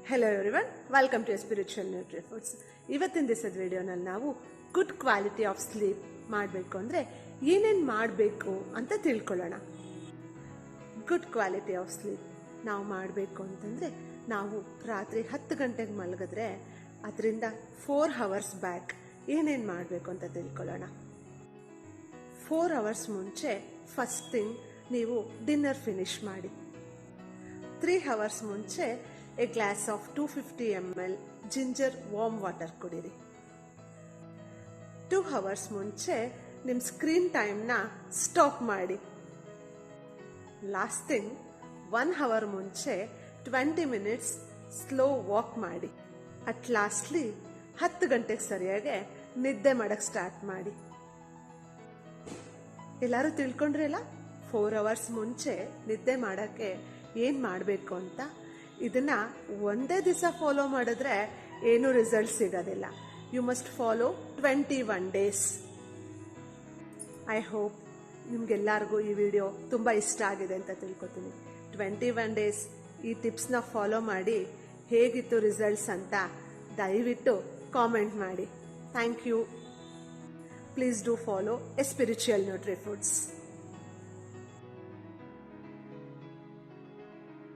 Hello everyone, welcome to spiritual nutri foods. ಇವತ್ತಿನ ದಿವಸದ ವಿಡಿಯೋನಲ್ಲಿ ನಾವು ಗುಡ್ ಕ್ವಾಲಿಟಿ ಆಫ್ ಸ್ಲೀಪ್ ಮಾಡಬೇಕು ಅಂದರೆ ಏನೇನು ಮಾಡಬೇಕು ಅಂತ ತಿಳ್ಕೊಳ್ಳೋಣ. ಗುಡ್ ಕ್ವಾಲಿಟಿ ಆಫ್ ಸ್ಲೀಪ್ ನಾವು ಮಾಡಬೇಕು ಅಂತಂದರೆ ನಾವು ರಾತ್ರಿ 10 ಗಂಟೆಗೆ ಮಲಗಿದ್ರೆ ಅದರಿಂದ 4 hours ಬ್ಯಾಕ್ ಏನೇನು ಮಾಡಬೇಕು ಅಂತ ತಿಳ್ಕೊಳ್ಳೋಣ. 4 hours ಮುಂಚೆ ಫಸ್ಟ್ ಥಿಂಗ್ ನೀವು ಡಿನ್ನರ್ ಫಿನಿಶ್ ಮಾಡಿ. 3 hours ಮುಂಚೆ A glass of 250 ml ginger warm water ಕುಡೀರಿ. 2 hours ಮುಂಚೆ ನಿಮ್ಮ ಸ್ಕ್ರೀನ್ ಟೈಮ್ನ ಸ್ಟಾಪ್ ಮಾಡಿ. ಲಾಸ್ಟ್ ಥಿಂಗ್ 1 hour ಮುಂಚೆ 20 minutes ಸ್ಲೋ ವಾಕ್ ಮಾಡಿ. ಅಟ್ ಲಾಸ್ಟ್ಲಿ 10 ಗಂಟೆಗೆ ಸರಿಯಾಗಿ ನಿದ್ದೆ ಮಾಡಕ್ಕೆ ಸ್ಟಾರ್ಟ್ ಮಾಡಿ. ಎಲ್ಲರೂ ತಿಳ್ಕೊಂಡ್ರಲ್ಲ 4 hours ಮುಂಚೆ ನಿದ್ದೆ ಮಾಡೋಕ್ಕೆ ಏನು ಮಾಡಬೇಕು ಅಂತ. ಇದನ್ನು ಒಂದೇ ದಿವಸ ಫಾಲೋ ಮಾಡಿದ್ರೆ ಏನೂ ರಿಸಲ್ಟ್ ಸಿಗೋದಿಲ್ಲ. You must follow 21 days. I hope ನಿಮಗೆಲ್ಲರಿಗೂ ಈ ವಿಡಿಯೋ ತುಂಬ ಇಷ್ಟ ಆಗಿದೆ ಅಂತ ತಿಳ್ಕೊತೀನಿ. 21 days ಈ ಟಿಪ್ಸ್ನ ಫಾಲೋ ಮಾಡಿ ಹೇಗಿತ್ತು ರಿಸಲ್ಟ್ಸ್ ಅಂತ ದಯವಿಟ್ಟು ಕಾಮೆಂಟ್ ಮಾಡಿ. Thank you. Please do follow a spiritual nutri foods.